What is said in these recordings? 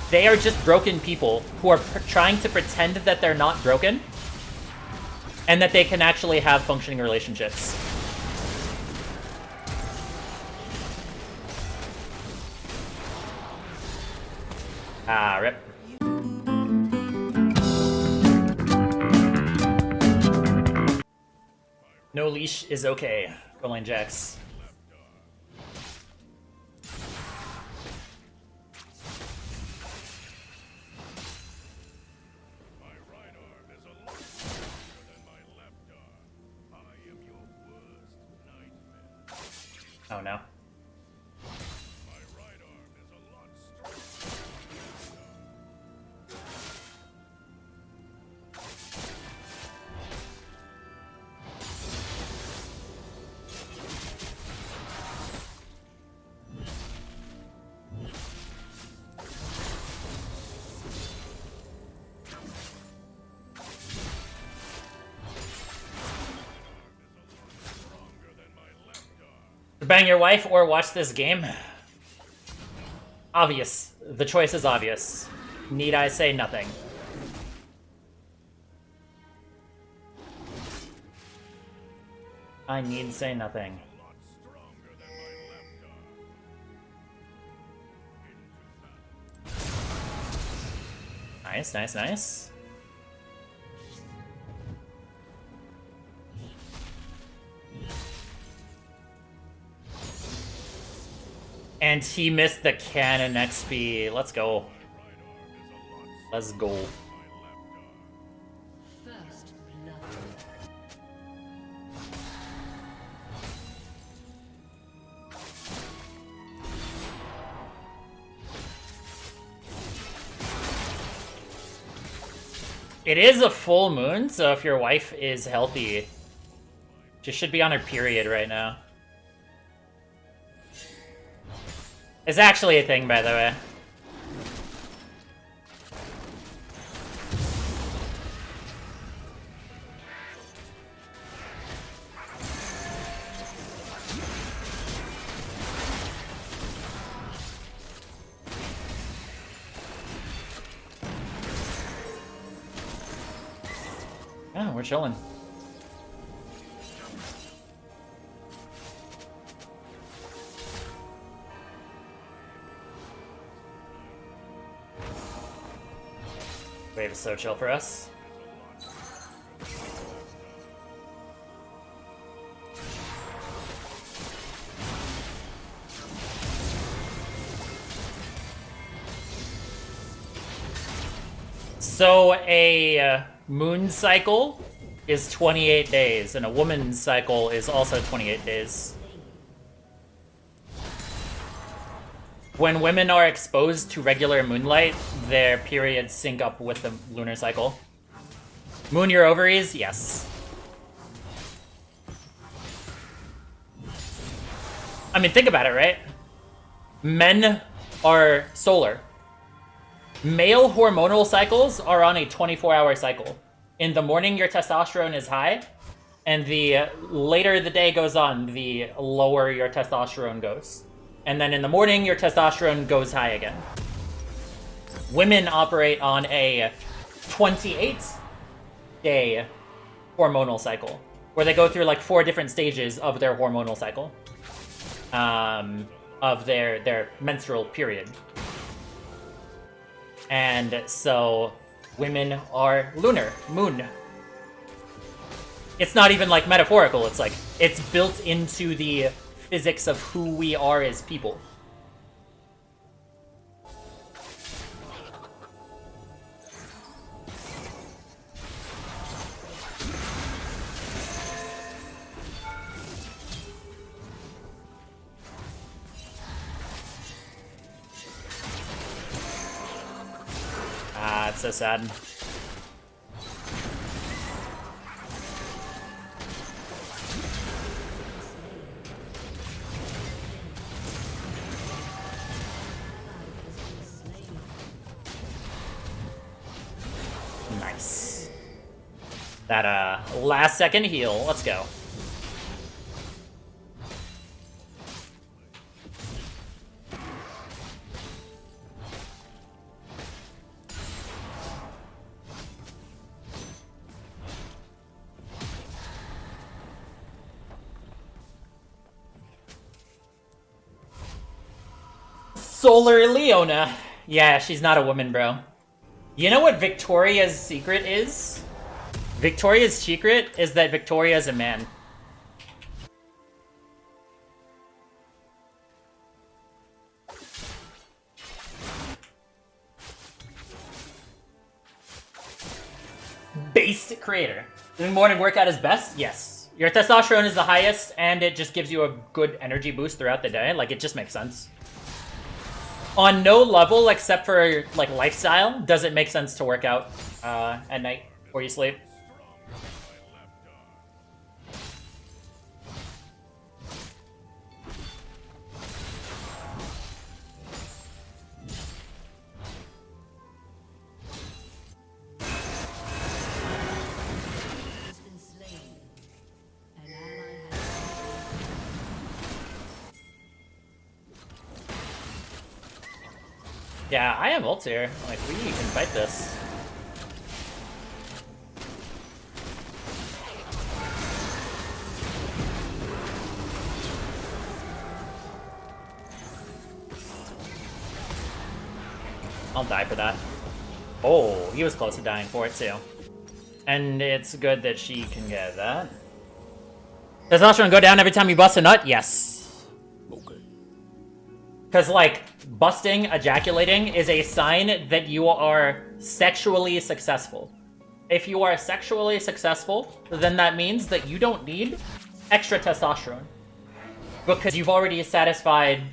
They are just broken people who are trying to pretend that they're not broken and that they can actually have functioning relationships. Ah, rip. No leash is okay. Go lane Jax. Oh no. Bang your wife or watch this game? Obvious. The choice is obvious. Need I say nothing? I need say nothing. Nice, nice, nice. And he missed the cannon XP. Let's go. Let's go. First blood. It is a full moon, so if your wife is healthy, she should be on her period right now. It's actually a thing, by the way. Yeah, we're chilling. Wave is so chill for us. So a moon cycle is 28 days, and a woman's cycle is also 28 days. When women are exposed to regular moonlight, their periods sync up with the lunar cycle. Moon your ovaries? Yes. I mean, think about it, right? Men are solar. Male hormonal cycles are on a 24-hour cycle. In the morning, your testosterone is high, and the later the day goes on, the lower your testosterone goes. And then in the morning, your testosterone goes high again. Women operate on a 28-day hormonal cycle, where they go through like 4 different stages of their hormonal cycle, of their menstrual period. And so women are lunar, moon. It's not even like metaphorical, it's like, it's built into the physics of who we are as people. Ah, it's so sad. Nice. That last second heal. Let's go. Solar Leona. Yeah, she's not a woman, bro. You know what Victoria's secret is? Victoria's secret is that Victoria's a man. Based creator. Doing morning workout is best? Yes. Your testosterone is the highest, and it just gives you a good energy boost throughout the day. Like, it just makes sense. On no level, except for, like, lifestyle, does it make sense to work out at night before you sleep. Yeah, I have ult here. Like, we can fight this. I'll die for that. Oh, he was close to dying for it too. And it's good that she can get that. Testosterone go down every time you bust a nut? Yes. Okay. Because, like, busting, ejaculating is a sign that you are sexually successful. If you are sexually successful, then that means that you don't need extra testosterone. Because you've already satisfied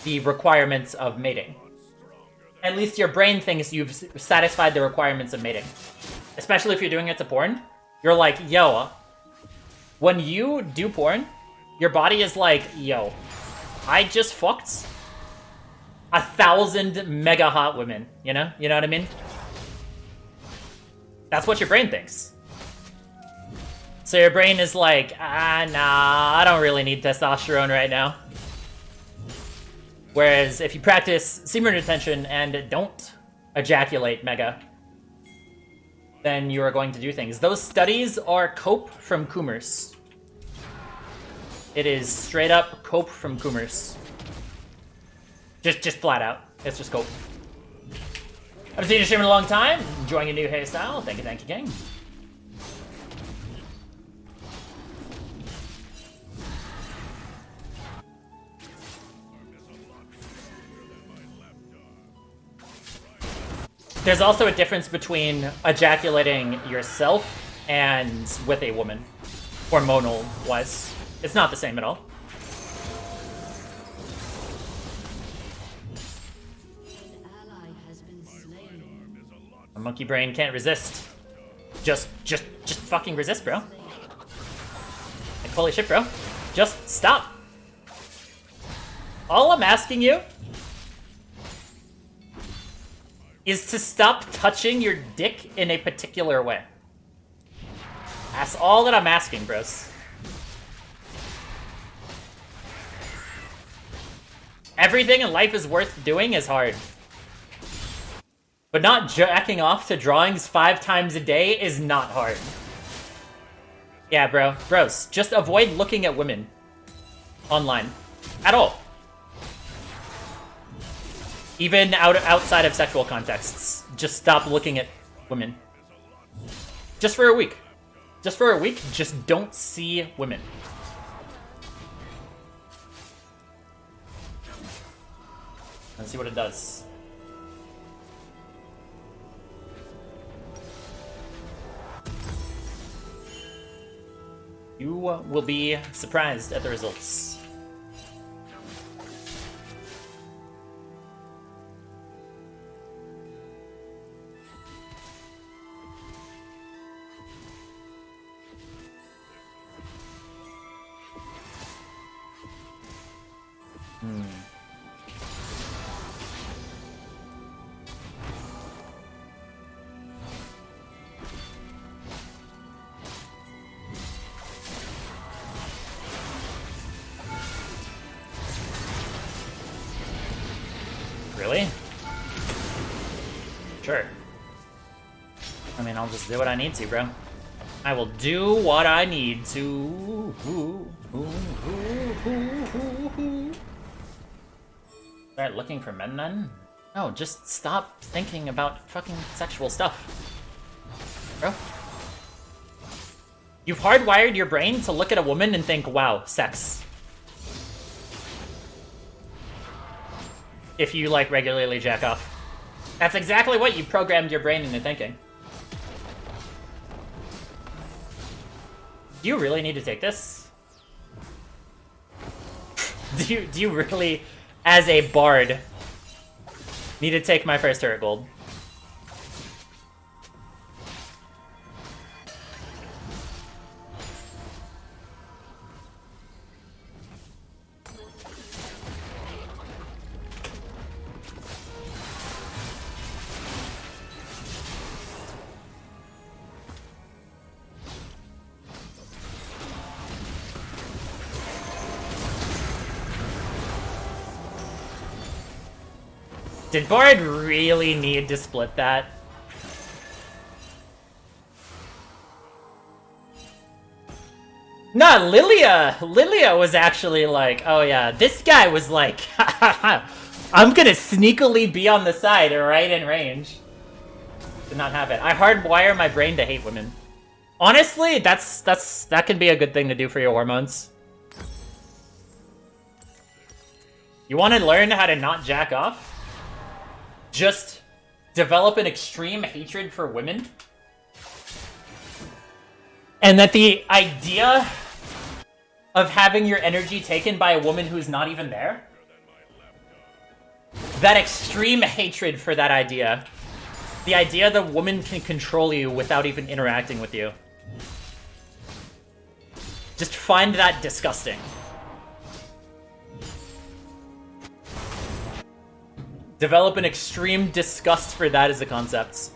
the requirements of mating. At least your brain thinks you've satisfied the requirements of mating. Especially if you're doing it to porn. You're like, yo, when you do porn, your body is like, yo, I just fucked 1,000 mega hot women, you know? You know what I mean? That's what your brain thinks. So your brain is like, nah, I don't really need testosterone right now. Whereas if you practice semen retention and don't ejaculate mega, then you are going to do things. Those studies are cope from Coomers. It is straight up cope from Coomers. Just flat out. It's just cope. I haven't seen you stream in a long time. Enjoying your new hairstyle. Thank you, King. There's also a difference between ejaculating yourself and with a woman, hormonal-wise. It's not the same at all. A monkey brain can't resist. Just fucking resist, bro. Like, holy shit, bro. Just stop. All I'm asking you is to stop touching your dick in a particular way. That's all that I'm asking, bros. Everything in life is worth doing is hard. But not jacking off to drawings 5 times a day is not hard. Yeah, bros, just avoid looking at women online. At all. Even outside of sexual contexts. Just stop looking at women. Just for a week. Just for a week, just don't see women. Let's see what it does. You will be surprised at the results. Really? Sure. I mean, I'll just do what I need to, bro. I will do what I need to. Start looking for men then? No, just stop thinking about fucking sexual stuff. Bro. You've hardwired your brain to look at a woman and think, wow, sex. If you, like, regularly jack off. That's exactly what you programmed your brain into thinking. Do you really need to take this? Do you really, as a bard, need to take my first turret gold? Did Bard really need to split that? Nah, Lilia was actually like, oh yeah, this guy was like, I'm gonna sneakily be on the side right in range. Did not have it. I hardwire my brain to hate women. Honestly, that can be a good thing to do for your hormones. You want to learn how to not jack off? Just develop an extreme hatred for women? And that the idea of having your energy taken by a woman who's not even there? That extreme hatred for that idea. The idea that a woman can control you without even interacting with you. Just find that disgusting. Develop an extreme disgust for that as a concept.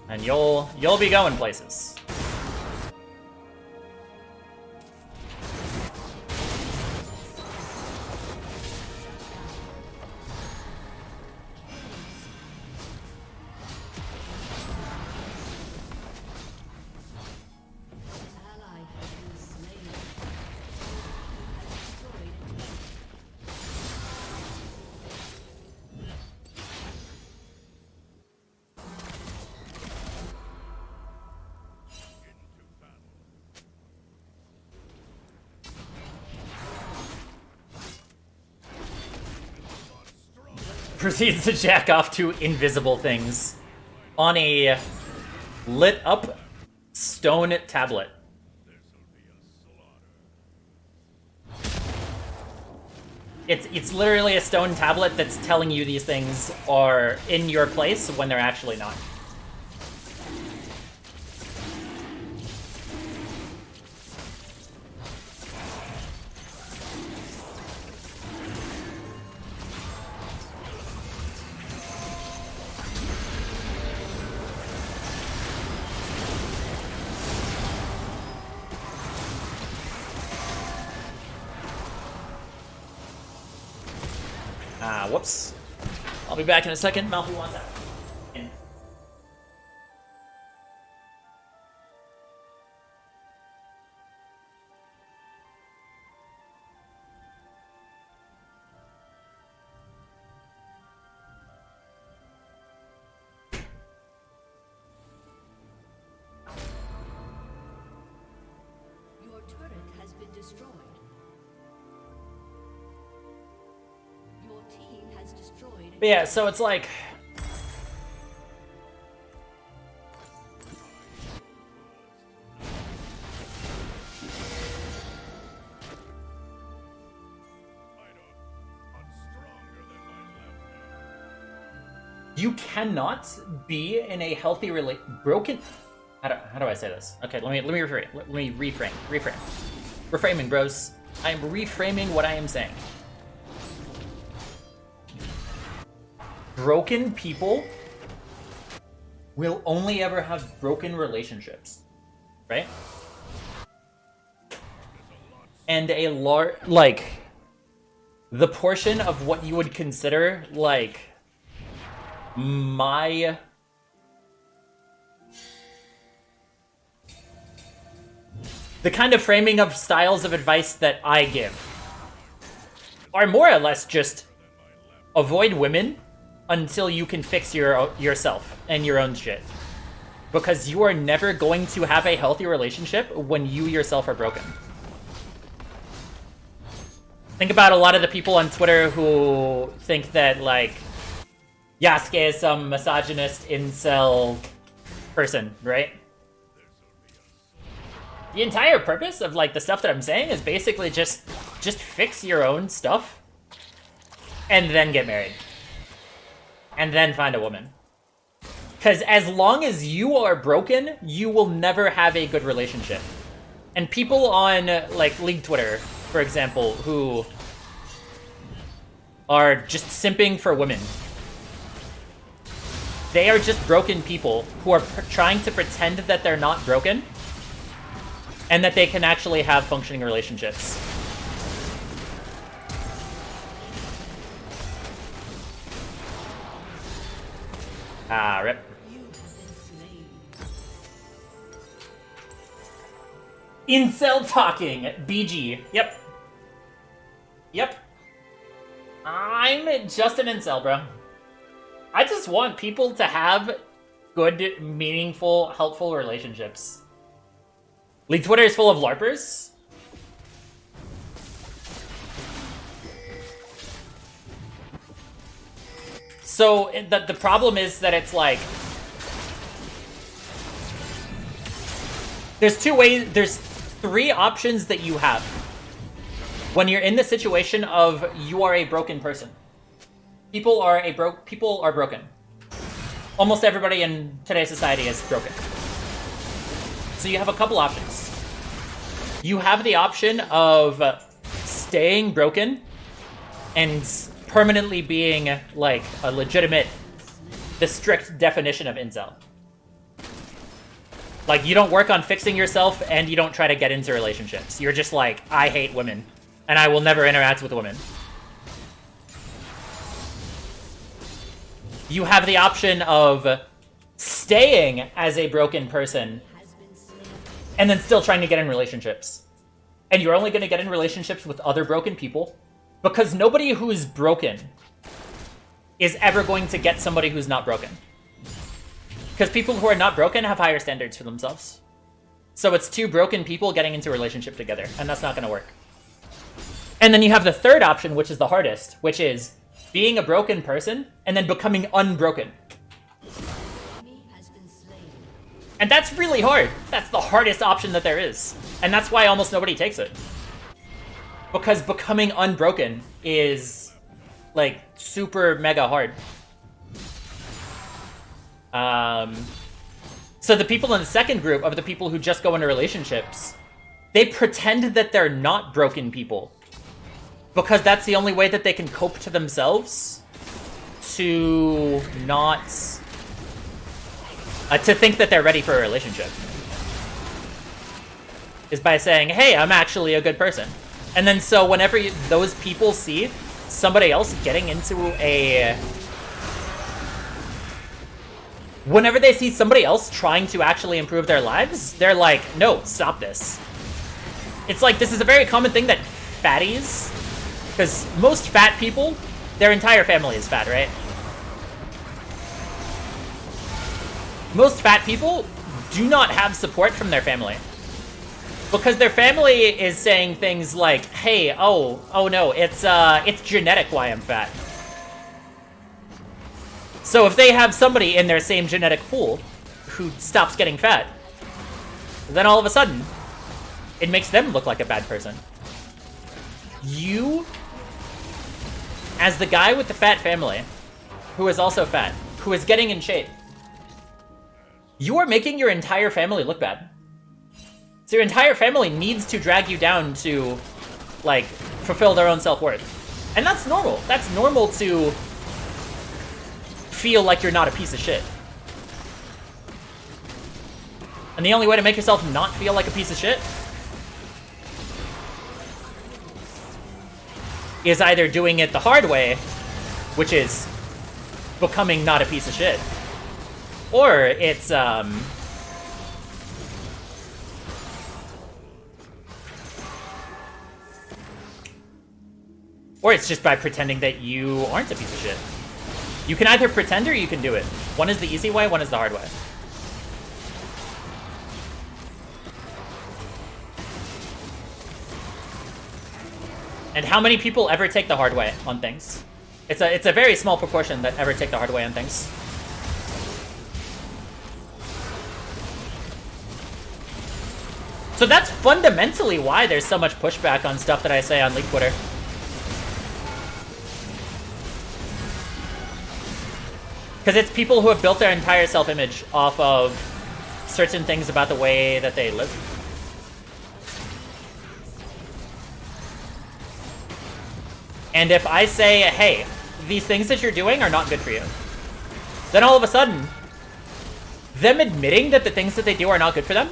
And you'll be going places. Proceeds to jack off to invisible things on a lit up stone tablet. It's literally a stone tablet that's telling you these things are in your place when they're actually not. Whoops. I'll be back in a second. Malfi wants that. Your turret has been destroyed. But yeah, so it's like... You cannot be in a healthy broken... How do I say this? Okay, let me reframe. Reframing, bros. I am reframing what I am saying. Broken people will only ever have broken relationships, right? And a like, the portion of what you would consider, like, the kind of framing of styles of advice that I give are more or less just avoid women until you can fix yourself and your own shit. Because you are never going to have a healthy relationship when you yourself are broken. Think about a lot of the people on Twitter who think that, like, Yasukeh is some misogynist incel person, right? The entire purpose of, like, the stuff that I'm saying is basically just fix your own stuff and then get married. And then find a woman. Because as long as you are broken, you will never have a good relationship. And people on, like, League Twitter, for example, who are just simping for women. They are just broken people who are trying to pretend that they're not broken and that they can actually have functioning relationships. Ah, rip. Incel talking, BG. Yep. Yep. I'm just an incel, bro. I just want people to have good, meaningful, helpful relationships. League Twitter is full of LARPers. So the problem is that it's like there's three options that you have when you're in the situation of you are a broken person. People are broken. Almost everybody in today's society is broken. So you have a couple options. You have the option of staying broken and permanently being like a legitimate, the strict definition of incel. Like, you don't work on fixing yourself and you don't try to get into relationships. You're just like, I hate women and I will never interact with women. You have the option of staying as a broken person and then still trying to get in relationships. And you're only going to get in relationships with other broken people because nobody who's broken is ever going to get somebody who's not broken. Because people who are not broken have higher standards for themselves. So it's two broken people getting into a relationship together, and that's not going to work. And then you have the third option, which is the hardest, which is being a broken person and then becoming unbroken. And that's really hard. That's the hardest option that there is. And that's why almost nobody takes it. Because becoming unbroken is, like, super mega hard. So the people in the second group of the people who just go into relationships, they pretend that they're not broken people. Because that's the only way that they can cope to themselves to not... to think that they're ready for a relationship. Is by saying, hey, I'm actually a good person. And then so whenever those people see somebody else getting into a... Whenever they see somebody else trying to actually improve their lives, they're like, no, stop this. It's like, this is a very common thing that fatties... Because most fat people, their entire family is fat, right? Most fat people do not have support from their family. Because their family is saying things like, hey, oh no, it's genetic why I'm fat. So if they have somebody in their same genetic pool who stops getting fat, then all of a sudden, it makes them look like a bad person. You, as the guy with the fat family, who is also fat, who is getting in shape, you are making your entire family look bad. So your entire family needs to drag you down to, like, fulfill their own self-worth. And that's normal. That's normal to feel like you're not a piece of shit. And the only way to make yourself not feel like a piece of shit is either doing it the hard way, which is becoming not a piece of shit, or it's Or it's just by pretending that you aren't a piece of shit. You can either pretend or you can do it. One is the easy way, one is the hard way. And how many people ever take the hard way on things? It's a very small proportion that ever take the hard way on things. So that's fundamentally why there's so much pushback on stuff that I say on League Twitter. Because it's people who have built their entire self-image off of certain things about the way that they live. And if I say, hey, these things that you're doing are not good for you, then all of a sudden, them admitting that the things that they do are not good for them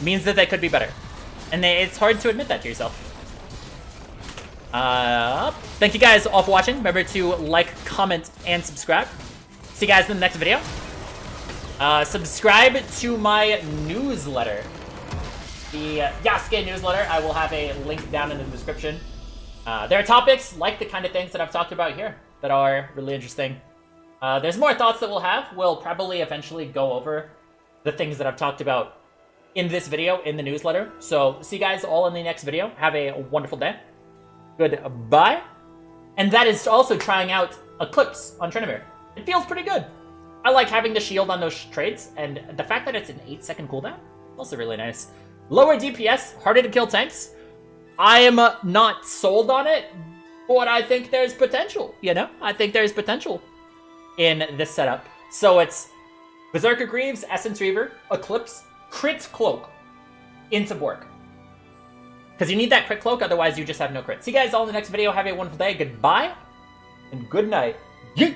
means that they could be better. And it's hard to admit that to yourself. Thank you guys all for watching. Remember to like, comment, and subscribe. See you guys in the next video. Subscribe to my newsletter. The Yasukeh newsletter. I will have a link down in the description. There are topics like the kind of things that I've talked about here that are really interesting. There's more thoughts that we'll have. We'll probably eventually go over the things that I've talked about in this video, in the newsletter. So see you guys all in the next video. Have a wonderful day. Goodbye. And that is also trying out Eclipse on Tryndamere. It feels pretty good. I like having the shield on those trades, and the fact that it's an 8-second cooldown, also really nice. Lower DPS, harder to kill tanks. I am not sold on it, but I think there's potential, you know? I think there's potential in this setup. So it's Berserker Greaves, Essence Reaver, Eclipse, Crit Cloak into Bork. Because you need that crit cloak, otherwise you just have no crit. See you guys all in the next video. Have a wonderful day. Goodbye, and good night. Yeet!